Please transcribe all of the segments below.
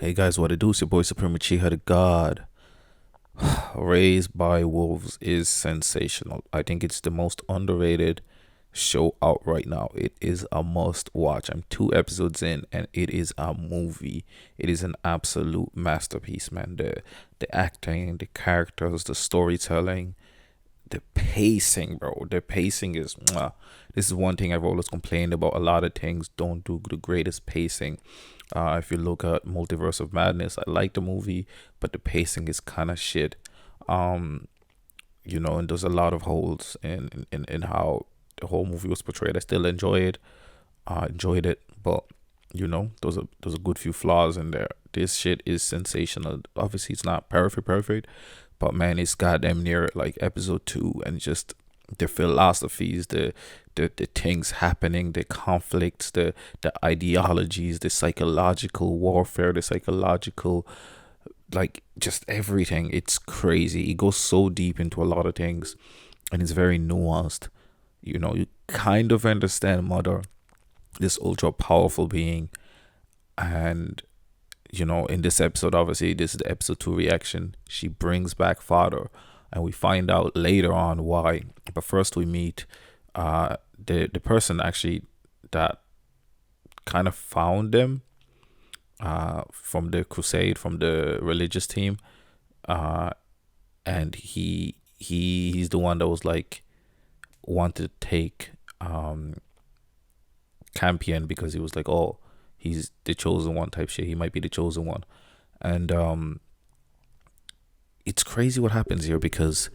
Hey guys, what it do? It's your boy Supreme Uchiha the God. Raised by Wolves is sensational. I think it's the most underrated show out right now. It is a must watch. I'm 2 episodes in and it is a movie. It is an absolute masterpiece, man. The acting, the characters, the storytelling, the pacing, bro. The pacing is mwah. This is one thing I've always complained about. A lot of things don't do the greatest pacing. If you look at Multiverse of Madness, I like the movie, but the pacing is kind of shit. Um, and there's a lot of holes in how the whole movie was portrayed. I still enjoy it. I enjoyed it, but there's a good few flaws in there. This shit is sensational. Obviously, it's not perfect, but man, it's goddamn near like episode 2, and just the philosophies, the things happening, the conflicts, the ideologies, the psychological warfare, the psychological, like, just everything. It's crazy. It goes so deep into a lot of things, and it's very nuanced. You kind of understand Mother, this ultra powerful being, and in this episode, obviously this is the episode 2 reaction, she brings back Father, and we find out later on why. But first we meet the person actually that kind of found them, from the crusade, from the religious team, uh and he's the one that was like wanted to take Campion, because he was like, oh, he's the chosen one type shit, he might be the chosen one. And it's crazy what happens here, because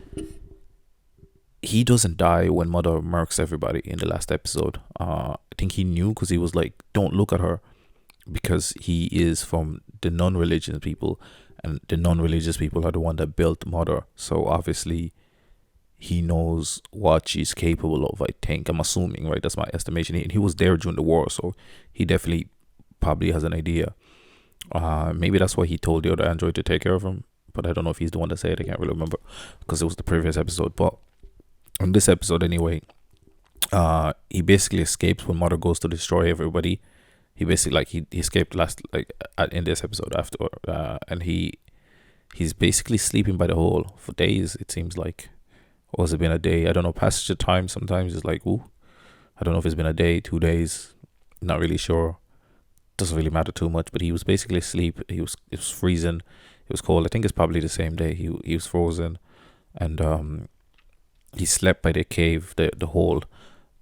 he doesn't die when Mother murks everybody in the last episode. I think he knew, because he was like, don't look at her, because he is from the non-religious people, and the non-religious people are the one that built Mother. So obviously he knows what she's capable of. I think, I'm assuming, right? That's my estimation. He was there during the war, so he definitely probably has an idea. Maybe that's why he told the other android to take care of him, but I don't know if he's the one that said it. I can't really remember, because it was the previous episode. But on this episode anyway, he basically escapes when Mother goes to destroy everybody. He basically, like, he escaped last, like, in this episode after, and he's basically sleeping by the hole for days, it seems like. Or has it been a day? I don't know. Passage of time sometimes is like, ooh, I don't know if it's been a day, 2 days, not really sure. Doesn't really matter too much. But he was basically asleep. It was freezing. It was cold. I think it's probably the same day. He was frozen, and he slept by the cave, the hole,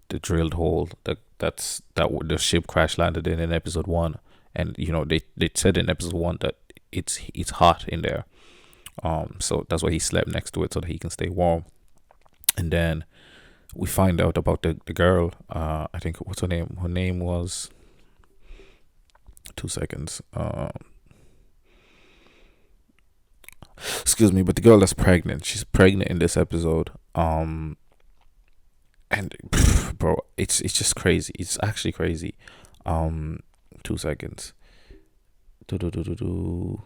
the drilled hole that the ship crash landed in episode 1. And they said in episode 1 that it's hot in there. So that's why he slept next to it, so that he can stay warm. And then we find out about the girl. I think, what's her name? Her name was, 2 seconds. Excuse me, but the girl that's pregnant. She's pregnant in this episode. And bro, it's just crazy. It's actually crazy. 2 seconds. Do.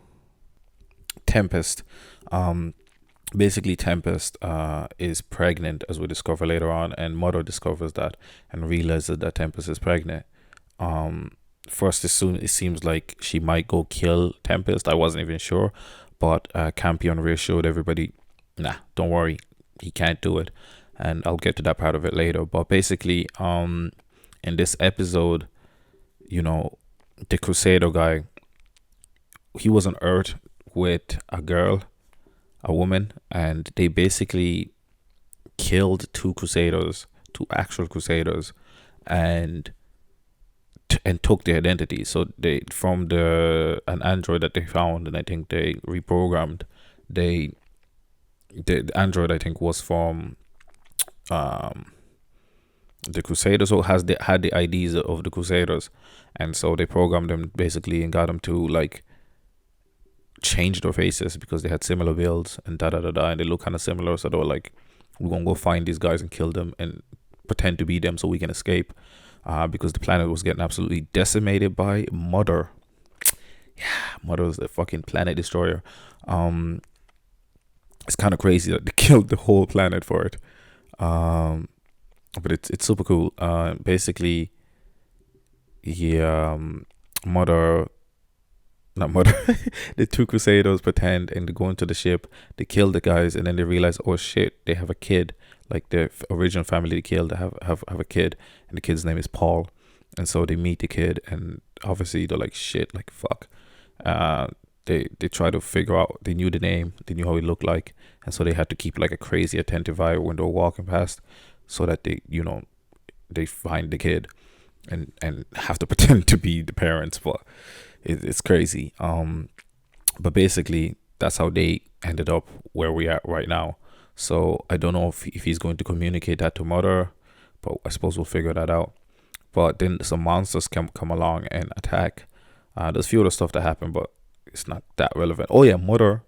Tempest. Basically, Tempest is pregnant, as we discover later on, and Mother discovers that and realizes that Tempest is pregnant. First, as soon it seems like she might go kill Tempest. I wasn't even sure, but Campion reassured everybody, nah, don't worry, he can't do it. And I'll get to that part of it later. But basically, in this episode, the Crusader guy, he was on Earth with a girl, a woman, and they basically killed two actual Crusaders, and took their identity. So they, from an android that they found, and I think they reprogrammed, they the android, I think, was from the Crusaders, so had the IDs of the Crusaders, and so they programmed them basically and got them to, like, change their faces because they had similar builds and da da da da, and they look kind of similar. So they were like, we're gonna go find these guys and kill them and pretend to be them so we can escape, because the planet was getting absolutely decimated by Mother. Yeah, Mother was the fucking planet destroyer. It's kind of crazy that they killed the whole planet for it. But it's super cool. Basically, Mother not mother. The two crusaders pretend and they go into the ship. They kill the guys, and then they realize, oh shit, they have a kid. Like the original family they killed have a kid, and the kid's name is Paul. And so they meet the kid, and obviously they're like, shit, like fuck. Uh, they try to figure out. They knew the name, they knew how he looked like, and so they had to keep like a crazy attentive eye when they were walking past, so that they find the kid, and have to pretend to be the parents. But it's crazy. But basically that's how they ended up where we are right now. So I don't know if he's going to communicate that to mother, but I suppose we'll figure that out. But then some monsters come along and attack. There's a few other stuff that happened, but it's not that relevant. Oh yeah, mother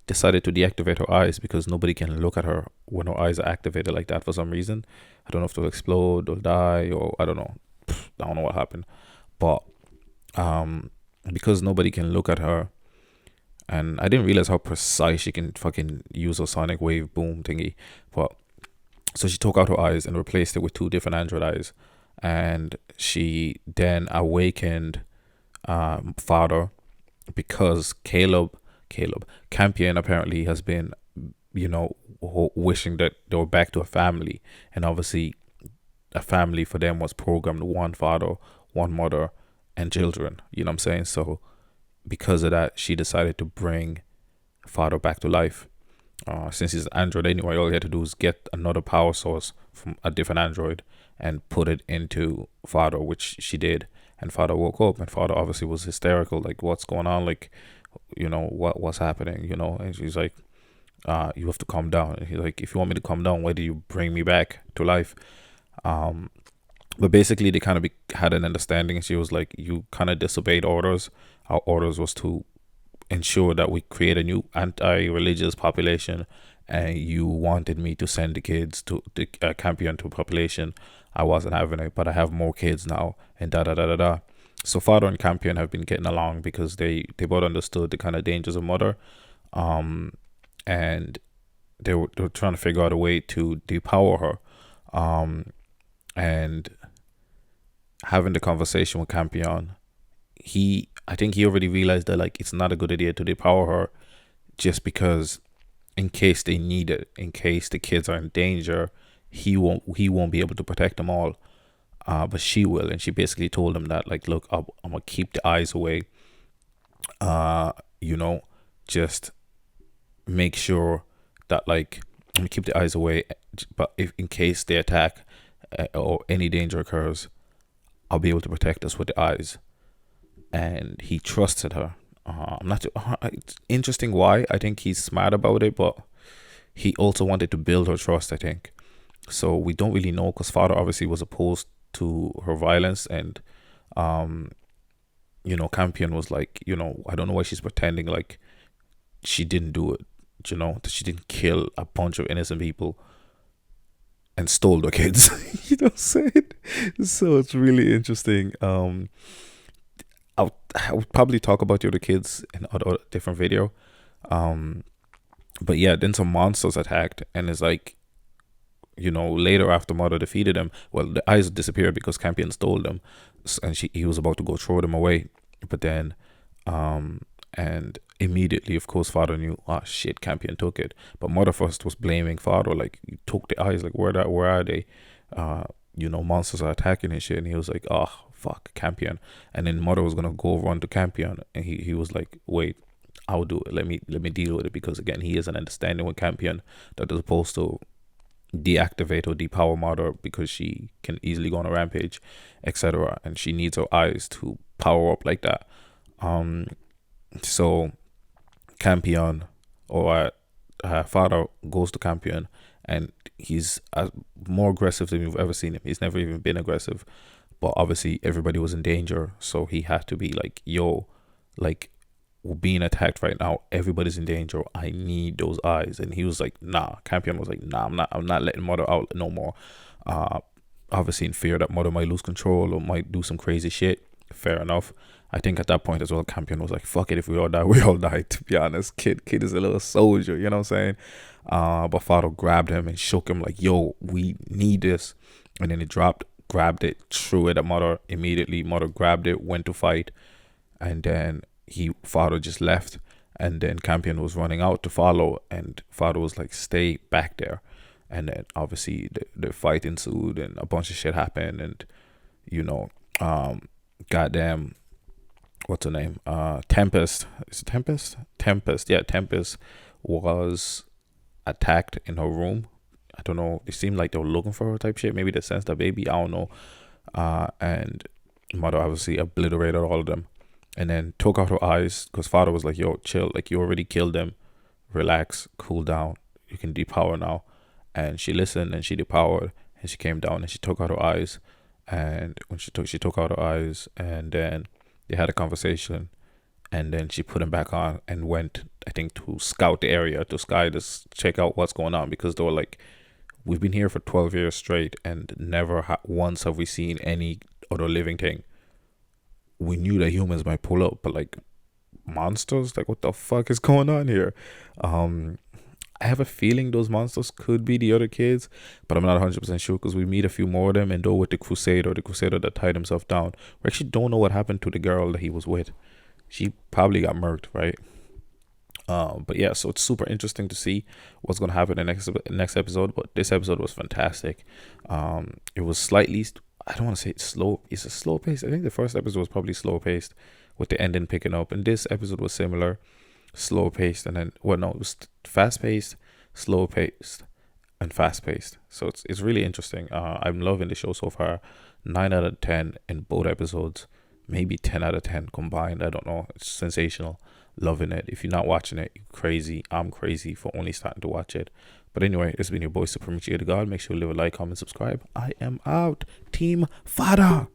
decided to deactivate her eyes because nobody can look at her when her eyes are activated like that for some reason. I don't know if they'll explode or die, or I don't know. I don't know what happened. But um because nobody can look at her, and I didn't realize how precise she can fucking use her sonic wave boom thingy. But so she took out her eyes and replaced it with two different android eyes, and she then awakened father, because Caleb Campion apparently has been, wishing that they were back to a family, and obviously a family for them was programmed one father, one mother, and children. You know what I'm saying? So because of that, she decided to bring father back to life. Since he's an android anyway, all he had to do is get another power source from a different android and put it into father, which she did. And father woke up, and father obviously was hysterical, like, what's going on? Like, what's happening? And she's like, you have to calm down. And he's like, if you want me to calm down, why do you bring me back to life? But basically they kind of had an understanding, and she was like, you kind of disobeyed orders. Our orders was to ensure that we create a new anti-religious population, and you wanted me to send the kids to the Campion to a population. I wasn't having it, but I have more kids now, and da da da da da. So father and Campion have been getting along because they both understood the kind of dangers of mother, and they were trying to figure out a way to depower her, and having the conversation with Campion. I think he already realized that, like, it's not a good idea to depower her, just because in case they need it, in case the kids are in danger, he won't be able to protect them all. But she will, and she basically told him that, like, look, I'm gonna keep the eyes away. Uh, you know, just make sure that, like, I'm gonna keep the eyes away. But if in case they attack, or any danger occurs, I'll be able to protect us with the eyes. And he trusted her. I'm not too, it's interesting why. I think he's smart about it, but he also wanted to build her trust, I think. So we don't really know, because father obviously was opposed to her violence, and Campion was like, I don't know why she's pretending like she didn't do it, that she didn't kill a bunch of innocent people and stole their kids. You know what I'm saying? So it's really interesting. I would probably talk about the other kids in other different video. But yeah, then some monsters attacked, and it's like, later after mother defeated them, well, the eyes disappeared because Campion stole them, and he was about to go throw them away, but then and immediately, of course, father knew, oh shit, Campion took it. But mother first was blaming father, like, you took the eyes, like, where are they? Monsters are attacking and shit. And he was like, oh fuck, Campion. And then mother was gonna go run to Campion, and he was like, wait, I'll do it. Let me deal with it, because again, he has an understanding with Campion that is supposed to deactivate or depower mother, because she can easily go on a rampage, etc. And she needs her eyes to power up like that. So Campion, or father, goes to Campion, and he's more aggressive than you've ever seen him. He's never even been aggressive, but obviously everybody was in danger, so he had to be like, yo, like, we're being attacked right now, everybody's in danger, I need those eyes. And he was like, nah. Campion was like, nah, I'm not letting mother out no more. Obviously in fear that mother might lose control or might do some crazy shit. Fair enough. I think at that point as well, Campion was like, fuck it, if we all die, we all die, to be honest. Kid is a little soldier, you know what I'm saying? But father grabbed him and shook him like, yo, we need this. And then he grabbed it, threw it at mother immediately. Mother grabbed it, went to fight, and then Father just left, and then Campion was running out to follow, and Father was like, "Stay back there." And then obviously the fight ensued, and a bunch of shit happened, and you know, goddamn, what's her name? Tempest. Is it Tempest? Tempest. Yeah, Tempest was attacked in her room. I don't know. It seemed like they were looking for her type shit. Maybe they sensed the baby. I don't know. And mother obviously obliterated all of them, and then took out her eyes because father was like, "Yo, chill. Like you already killed them. Relax. Cool down. You can depower now." And she listened and she depowered, and she came down and she took out her eyes. And when she took out her eyes, and then they had a conversation, and then she put them back on and went, I think, to scout the area, to sky, just check out what's going on, because they were like, "We've been here for 12 years straight, and never once have we seen any other living thing. We knew that humans might pull up, but like monsters, like what the fuck is going on here?" I have a feeling those monsters could be the other kids, but I'm not 100% sure, because we meet a few more of them, and though with the Crusader that tied himself down, we actually don't know what happened to the girl that he was with. She probably got murked, right? But yeah, so it's super interesting to see what's gonna happen in the next episode. But this episode was fantastic. It was slightly, I don't want to say it's slow. It's a slow pace. I think the first episode was probably slow paced, with the ending picking up, and this episode was similar, slow paced, and then well, no, it was fast paced, slow paced, and fast paced. So it's really interesting. I'm loving the show so far. 9 out of 10 in both episodes, maybe 10 out of 10 combined. I don't know. It's sensational. Loving it. If you're not watching it, you're crazy. I'm crazy for only starting to watch it. But anyway, it's been your boy Supreme Uchiha the God. Make sure you leave a like, comment, subscribe. I am out. Team Fada.